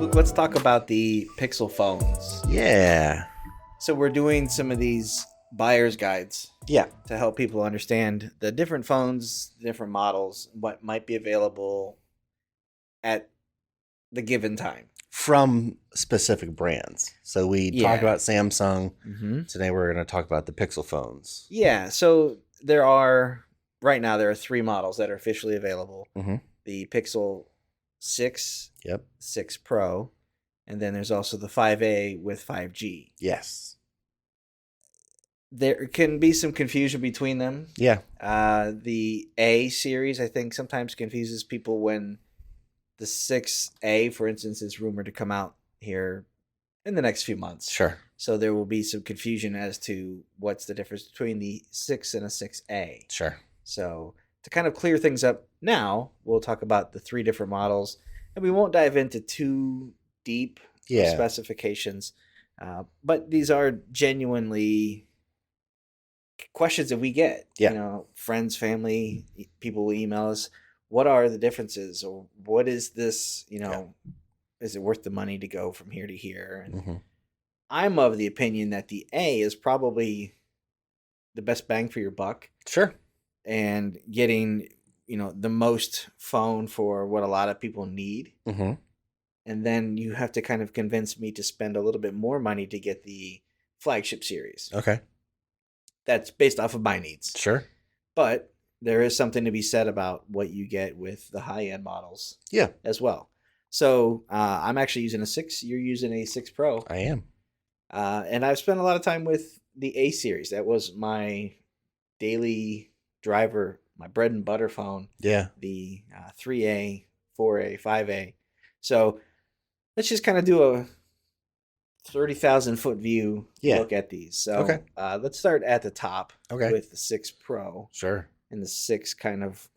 Luke, let's talk about the Pixel phones. Yeah. So we're doing some of these buyer's guides Yeah. to help people understand the different phones, different models, what might be available at the given time. From specific brands. So we talked Yeah. about Samsung. Mm-hmm. Today we're going to talk about the Pixel phones. Yeah. So right now, there are three models that are officially available. Mm-hmm. The Pixel 6, Yep. 6 Pro, and then there's also the 5A with 5G. Yes. There can be some confusion between them. Yeah. The A series, I think, sometimes confuses people when the 6A, for instance, is rumored to come out here in the next few months. Sure. So there will be some confusion as to what's the difference between the 6 and a 6A. Sure. So to kind of clear things up now, we'll talk about the three different models, and we won't dive into too deep specifications. But these are genuinely questions that we get. Yeah. Friends, family, people will email us, what are the differences, or what is this, is it worth the money to go from here to here? And Mm-hmm. I'm of the opinion that the A is probably the best bang for your buck, Sure. and getting the most phone for what a lot of people need. Mm-hmm. And then you have to kind of convince me to spend a little bit more money to get the flagship series. Okay. That's based off of my needs. Sure. But there is something to be said about what you get with the high-end models. Yeah. As well. So I'm actually using a 6. You're using a 6 Pro. I am. And I've spent a lot of time with the A series. That was my daily driver, my bread and butter phone. Yeah. The 3A, 4A, 5A. So let's just kind of do a 30,000 foot view look at these. So Okay. Let's start at the top with the 6 Pro. Sure. And the 6 kind of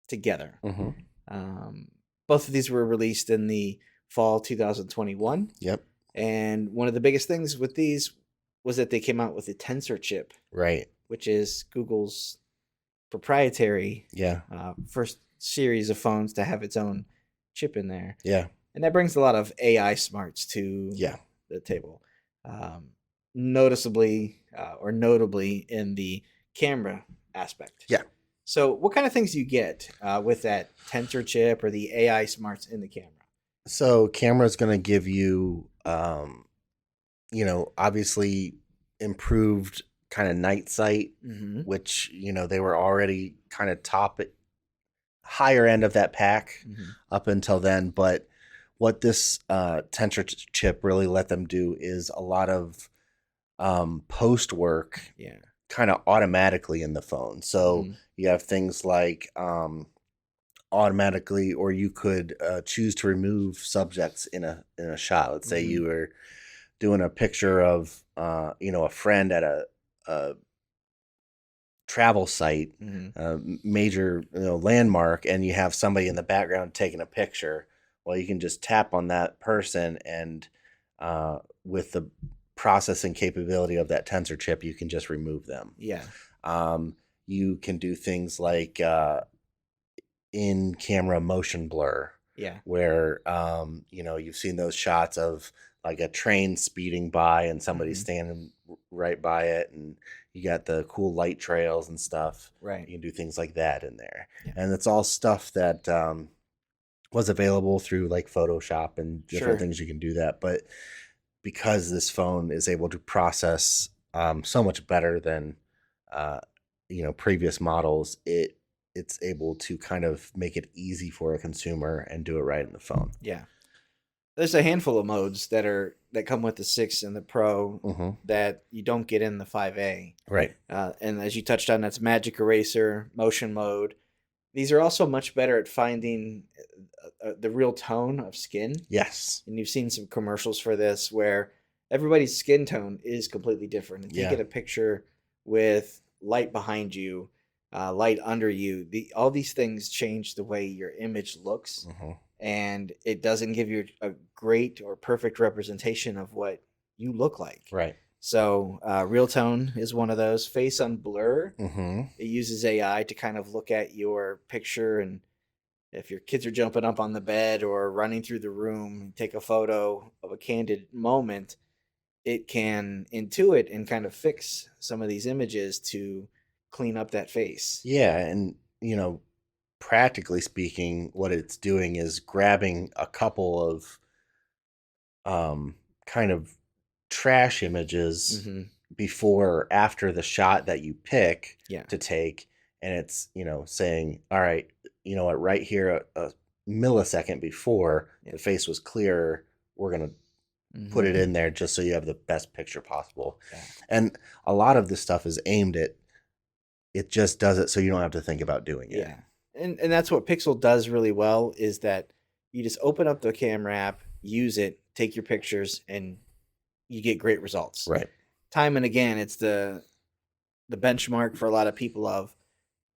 together. Mm-hmm. Both of these were released in the fall 2021. Yep. And one of the biggest things with these was that they came out with a Tensor chip. Right. Which is Google's proprietary first series of phones to have its own chip in there. Yeah. And that brings a lot of AI smarts to the table. Notably in the camera aspect. Yeah. So what kind of things do you get with that Tensor chip or the AI smarts in the camera? So camera's going to give you, obviously improved kind of night sight, which, they were already kind of higher end of that pack up until then. But what this Tensor chip really let them do is a lot of post work kind of automatically in the phone. So you have things like automatically, or you could choose to remove subjects in a shot. Let's say you were doing a picture of a friend at a travel site, major landmark, and you have somebody in the background taking a picture. Well, you can just tap on that person, and with the processing capability of that Tensor chip, you can just remove them. Yeah. You can do things like in camera motion blur. Yeah. Where you've seen those shots of like a train speeding by and somebody standing right by it, and you got the cool light trails and stuff. Right. You can do things like that in there. Yeah. And it's all stuff that was available through like Photoshop and different things you can do that. But because this phone is able to process so much better than previous models, it's able to kind of make it easy for a consumer and do it right in the phone. Yeah. There's a handful of modes that come with the 6 and the Pro that you don't get in the 5A. Right. And as you touched on, that's Magic Eraser, Motion Mode. These are also much better at finding the real tone of skin. Yes. And you've seen some commercials for this where everybody's skin tone is completely different. If you get a picture with light behind you, light under you, all these things change the way your image looks. And it doesn't give you a great or perfect representation of what you look like. Right. So Real Tone is one of those. Face on Blur, it uses AI to kind of look at your picture and If your kids are jumping up on the bed or running through the room, take a photo of a candid moment, it can intuit and kind of fix some of these images to clean up that face. Yeah, and practically speaking, what it's doing is grabbing a couple of kind of trash images Mm-hmm. before or after the shot that you pick Yeah. to take, and it's saying, all right, you know what, right here, a millisecond before the face was clearer, we're gonna put it in there just so you have the best picture possible. Yeah. And a lot of this stuff is aimed at, it just does it so you don't have to think about doing it. Yeah. And that's what Pixel does really well, is that you just open up the camera app, use it, take your pictures, and you get great results. Right. Time and again, it's the benchmark for a lot of people of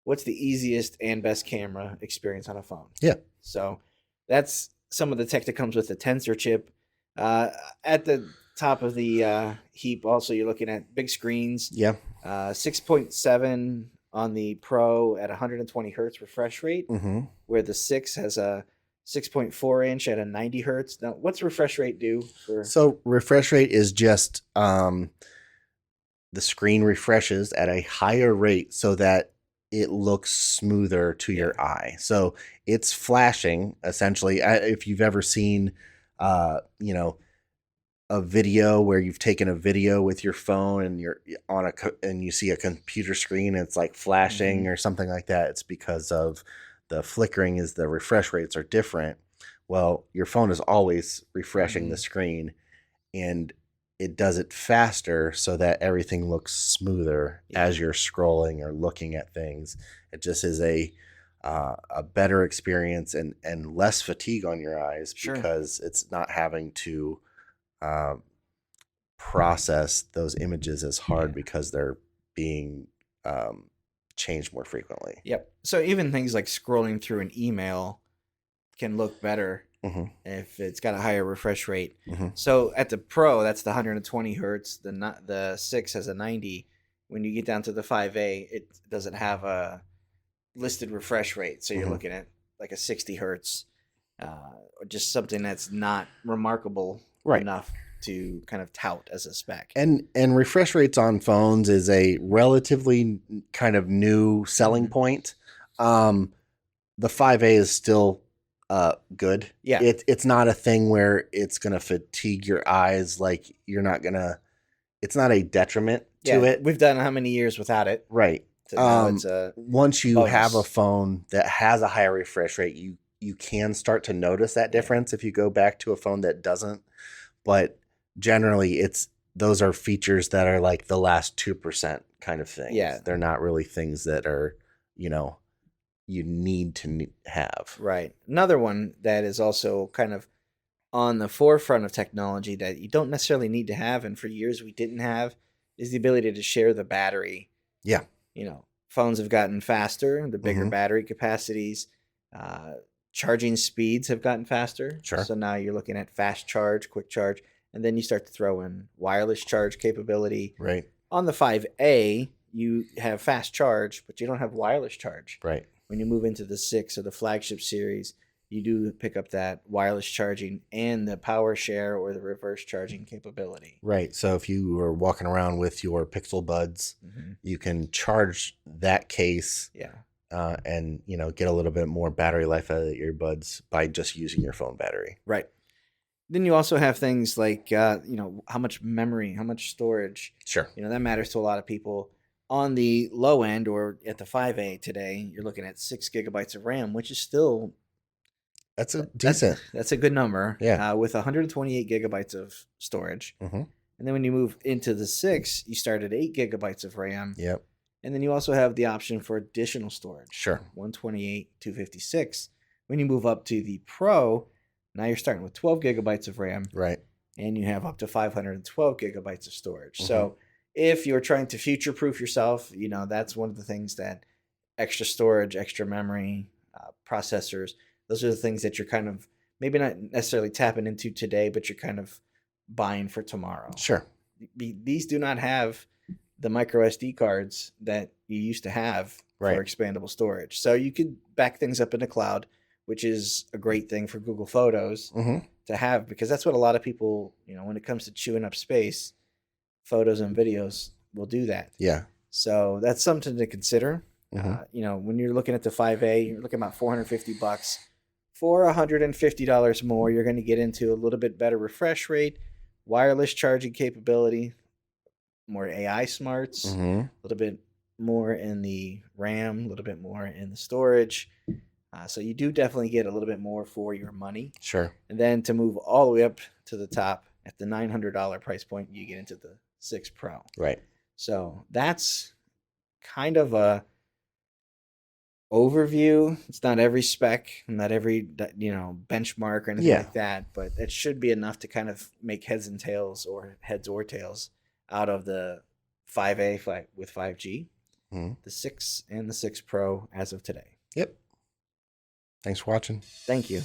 what's the easiest and best camera experience on a phone. Yeah. So that's some of the tech that comes with the tensor chip. At the top of the heap, also, you're looking at big screens. Yeah. 6.7 on the Pro at 120 hertz refresh rate, where the 6 has a 6.4 inch at a 90 hertz. Now, what's refresh rate do for? So refresh rate is just the screen refreshes at a higher rate so that it looks smoother to your eye. So it's flashing, essentially. If you've ever seen, a video where you've taken a video with your phone and you're on and you see a computer screen and it's like flashing or something like that, it's because of the flickering, is the refresh rates are different. Well, your phone is always refreshing the screen, and it does it faster so that everything looks smoother as you're scrolling or looking at things. It just is a better experience and less fatigue on your eyes because it's not having to process those images as hard because they're being changed more frequently. Yep. So even things like scrolling through an email can look better if it's got a higher refresh rate. So at the Pro, that's the 120 hertz. The 6 has a 90. When you get down to the 5A, it doesn't have a listed refresh rate. So you're looking at like a 60 hertz, or just something that's not remarkable enough to kind of tout as a spec. And refresh rates on phones is a relatively kind of new selling point. The 5A is still good. Yeah. It's not a thing where it's going to fatigue your eyes. Like it's not a detriment to it. We've done how many years without it? Right. So now it's once you have a phone that has a higher refresh rate, you can start to notice that difference if you go back to a phone that doesn't. But generally, those are features that are like the last 2% kind of things. Yeah. They're not really things that are, you need to have. Right. Another one that is also kind of on the forefront of technology that you don't necessarily need to have, and for years we didn't have, is the ability to share the battery. Yeah. Phones have gotten faster, the bigger battery capacities, charging speeds have gotten faster. Sure. So now you're looking at fast charge, quick charge, and then you start to throw in wireless charge capability. Right. On the 5A, you have fast charge, but you don't have wireless charge. Right. When you move into the 6 or the flagship series, you do pick up that wireless charging and the power share or the reverse charging capability. Right. So if you were walking around with your Pixel Buds, you can charge that case. Yeah. And get a little bit more battery life out of your earbuds by just using your phone battery. Right. Then you also have things like how much memory, how much storage. Sure. That matters to a lot of people. On the low end, or at the 5A today, you're looking at 6 gigabytes of RAM, which is still that's a decent. That's a good number. Yeah. With 128 gigabytes of storage. And then when you move into the 6, you start at 8 gigabytes of RAM. Yep. And then you also have the option for additional storage. Sure. 128, 256. When you move up to the Pro, now you're starting with 12 gigabytes of RAM. Right. And you have up to 512 gigabytes of storage. So if you're trying to future-proof yourself, that's one of the things that extra storage, extra memory, processors, those are the things that you're kind of maybe not necessarily tapping into today, but you're kind of buying for tomorrow. Sure. These do not have the micro SD cards that you used to have for expandable storage. So you could back things up in the cloud which is a great thing for Google Photos Mm-hmm. to have, because that's what a lot of people, when it comes to chewing up space, photos and videos will do that. Yeah. So that's something to consider. Mm-hmm. When you're looking at the 5A, you're looking about $450. For $150 more, you're going to get into a little bit better refresh rate, wireless charging capability, more AI smarts, Mm-hmm. a little bit more in the RAM, a little bit more in the storage. So you do definitely get a little bit more for your money. Sure. And then to move all the way up to the top at the $900 price point, you get into the 6 Pro. Right. So that's kind of a overview. It's not every spec, not every benchmark or anything like that, but it should be enough to kind of make heads or tails out of the 5A with 5G, the 6 and the 6 Pro as of today. Yep. Thanks for watching. Thank you.